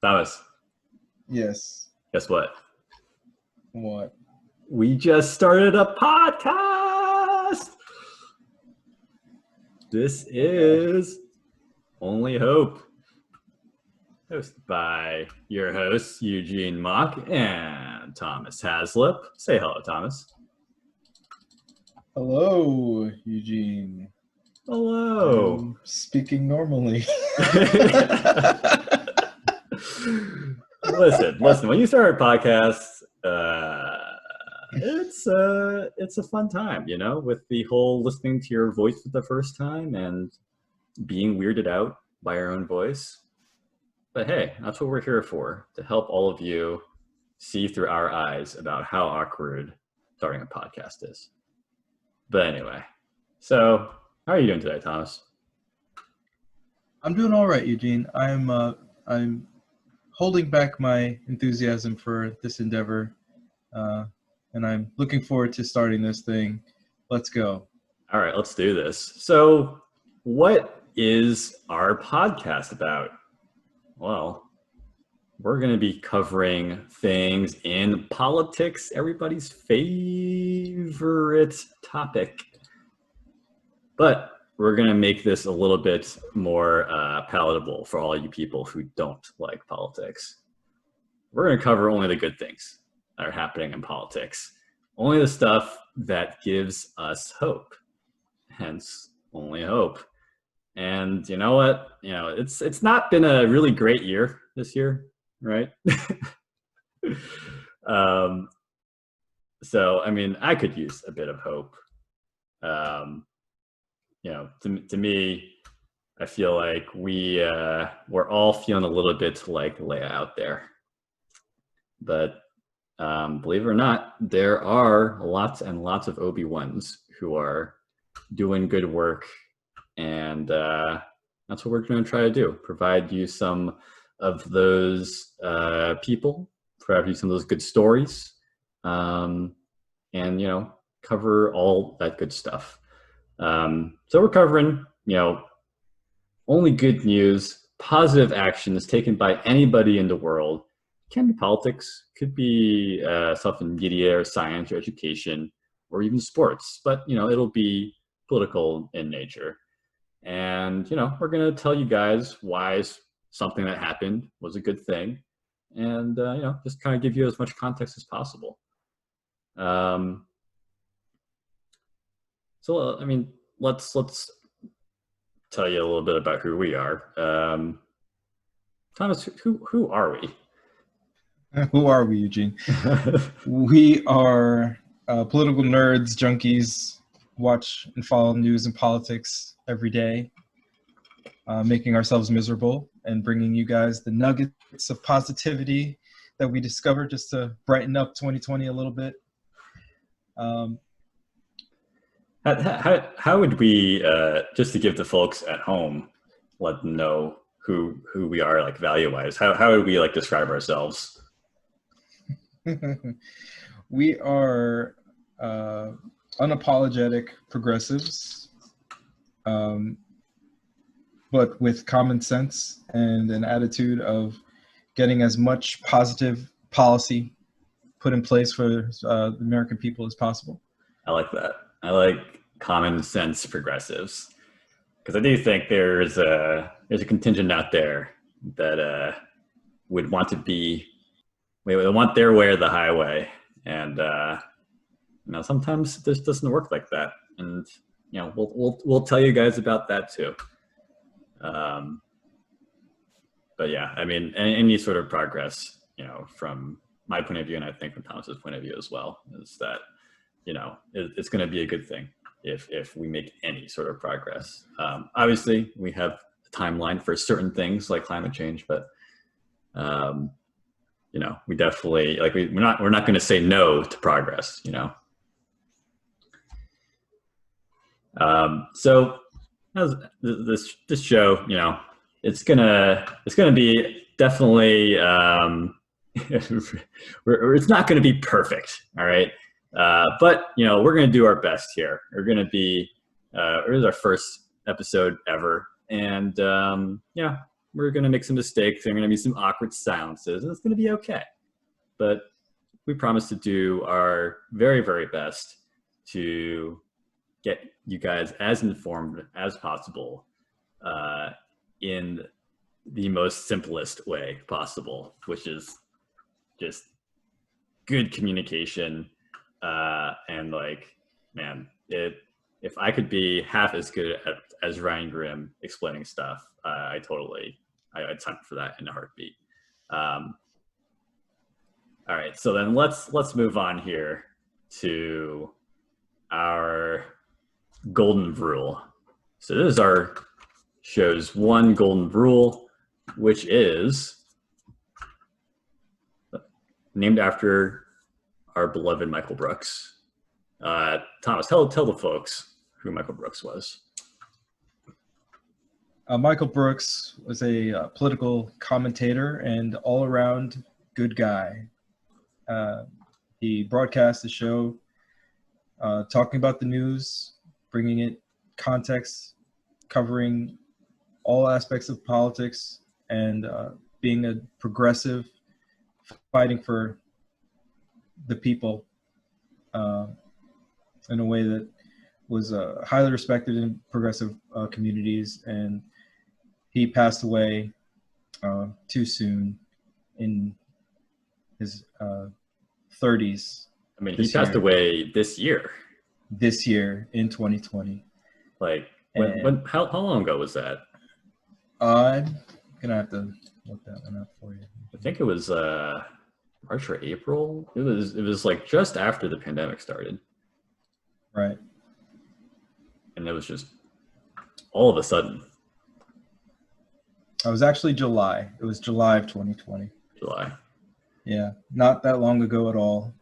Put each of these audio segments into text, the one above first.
Thomas, Yes. guess what? What? We just started a podcast. This is Only Hope, hosted by your hosts, Eugene Mock and Thomas Haslip. Say hello, Thomas. Hello, Eugene. Hello. I'm speaking normally. Listen. When you start a podcast, it's a fun time, with the whole listening to your voice for the first time and being weirded out by our own voice. But hey, that's what we're here for, to help all of you see through our eyes about how awkward starting a podcast is. But anyway, so how are you doing today, Thomas? I'm doing all right, Eugene. I'm holding back my enthusiasm for this endeavor, and I'm looking forward to starting this thing. Let's go. All right, let's do this. So, what is our podcast about? Well, we're going to be covering things in politics, everybody's favorite topic. But we're going to make this a little bit more palatable for all you people who don't like politics. We're going to cover only the good things that are happening in politics. Only the stuff that gives us hope. Hence, only hope. And you know what? It's not been a really great year this year, right? So, I could use a bit of hope. To me, I feel like we're all feeling a little bit like Leia out there. But believe it or not, there are lots and lots of Obi-Wans who are doing good work. And that's what we're going to try to do. Provide you some of those people, provide you some of those good stories, and, cover all that good stuff. So we're covering, only good news, positive actions taken by anybody in the world. Can be politics, could be stuff in media or science or education or even sports, but, it'll be political in nature. And, we're going to tell you guys why something that happened was a good thing. And, just kind of give you as much context as possible. So, let's tell you a little bit about who we are. Thomas, who are we? Who are we, Eugene? We are political nerds, junkies, watch and follow news and politics every day, making ourselves miserable and bringing you guys the nuggets of positivity that we discovered just to brighten up 2020 a little bit. How would we, just to give the folks at home, let them know who we are, like value-wise? How would we describe ourselves? We are unapologetic progressives, but with common sense and an attitude of getting as much positive policy put in place for the American people as possible. I like that. I like common sense progressives, because I do think there's a contingent out there that would want their way or the highway, and sometimes this doesn't work like that, and we'll tell you guys about that too. But yeah, any sort of progress, from my point of view, and I think from Thomas's point of view as well, is that it's going to be a good thing if we make any sort of progress. Obviously, we have a timeline for certain things like climate change, but we definitely we're not going to say no to progress. So this show, it's gonna be definitely it's not going to be perfect, all right. But we're going to do our best here. We're going to be, it is our first episode ever. And, we're going to make some mistakes. There are going to be some awkward silences, and it's going to be okay. But we promise to do our very, very best to get you guys as informed as possible in the most simplest way possible, which is just good communication. And like, man, if I could be half as good as Ryan Grimm explaining stuff, I'd sign up for that in a heartbeat. All right, so then let's move on here to our golden rule. So this is our show's one golden rule, which is named after our beloved Michael Brooks. Thomas, tell the folks who Michael Brooks was. Michael Brooks was a political commentator and all-around good guy. He broadcast the show talking about the news, bringing it context, covering all aspects of politics, and being a progressive, fighting for the people in a way that was highly respected in progressive communities. And he passed away too soon in his 30s. I mean, he passed away this year. This year in 2020. Like, how long ago was that? I'm gonna have to look that one up for you. I think it was March or April. It was like just after the pandemic started. Right. And it was just all of a sudden. It was actually July. It was July of 2020. July. Yeah, not that long ago at all.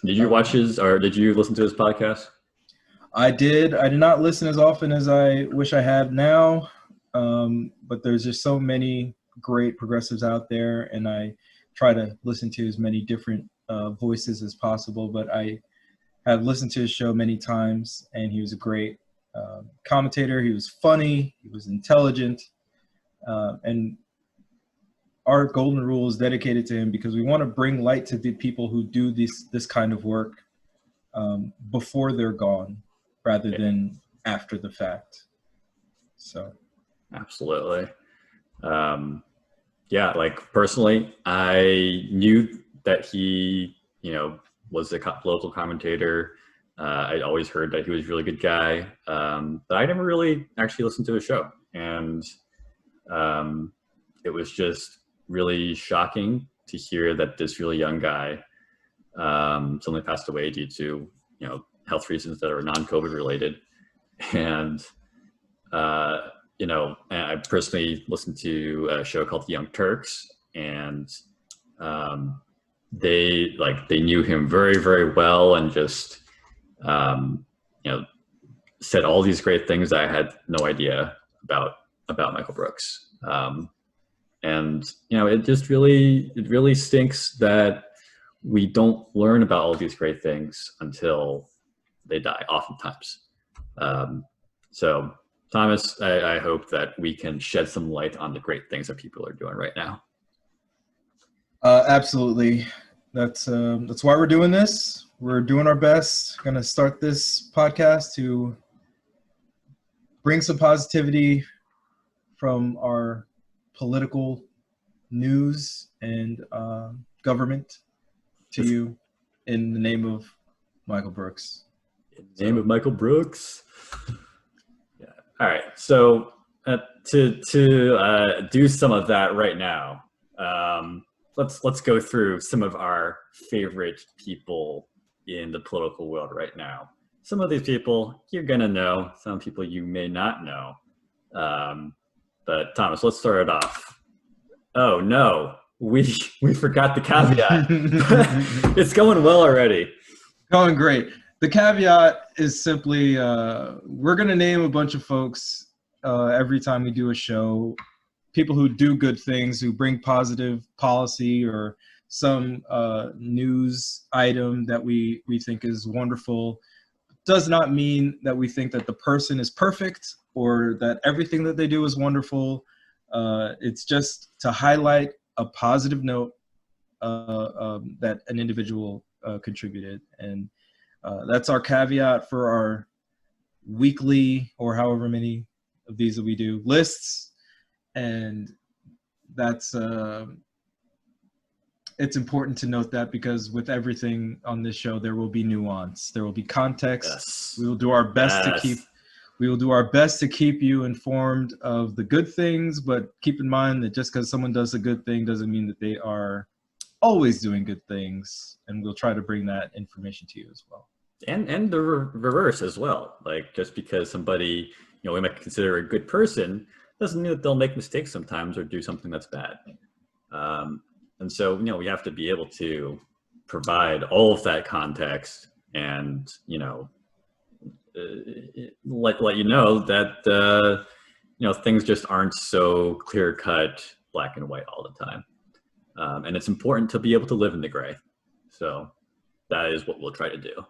Did you watch did you listen to his podcast? I did. I did not listen as often as I wish I had now, but there's just so many great progressives out there, and I try to listen to as many different voices as possible. But I have listened to his show many times, and he was a great commentator. He was funny. He was intelligent, and our golden rule is dedicated to him because we want to bring light to the people who do this kind of work before they're gone, rather than after the fact. So, absolutely. Yeah, like personally, I knew that he, was a local commentator. I'd always heard that he was a really good guy, but I never really actually listened to his show. And it was just really shocking to hear that this really young guy suddenly passed away due to, health reasons that are non-COVID related. And, I personally listened to a show called The Young Turks, and they knew him very, very well, and just, said all these great things that I had no idea about Michael Brooks. And, it just really stinks that we don't learn about all these great things until they die, oftentimes. So Thomas, I hope that we can shed some light on the great things that people are doing right now. Absolutely. That's why we're doing this. We're doing our best. Going to start this podcast to bring some positivity from our political news and government to you in the name of Michael Brooks. In the name of Michael Brooks. Yeah. All right. So to do some of that right now, let's go through some of our favorite people in the political world right now. Some of these people you're gonna know, some people you may not know. But Thomas, let's start it off. Oh no, we forgot the caveat. It's going well already. Going great. The caveat is simply we're going to name a bunch of folks every time we do a show, people who do good things, who bring positive policy or some news item that we think is wonderful. Does not mean that we think that the person is perfect or that everything that they do is wonderful. It's just to highlight a positive note that an individual contributed. And that's our caveat for our weekly, or however many of these that we do, lists. And that's it's important to note that, because with everything on this show, there will be nuance, there will be context. Yes. We will do our best Yes. to keep you informed of the good things, but keep in mind that just because someone does a good thing doesn't mean that they are always doing good things, and we'll try to bring that information to you as well. And the reverse as well. Like, just because somebody, we might consider a good person, doesn't mean that they'll make mistakes sometimes or do something that's bad. And so, we have to be able to provide all of that context and, let you know that, things just aren't so clear cut, black and white all the time. And it's important to be able to live in the gray. So that is what we'll try to do.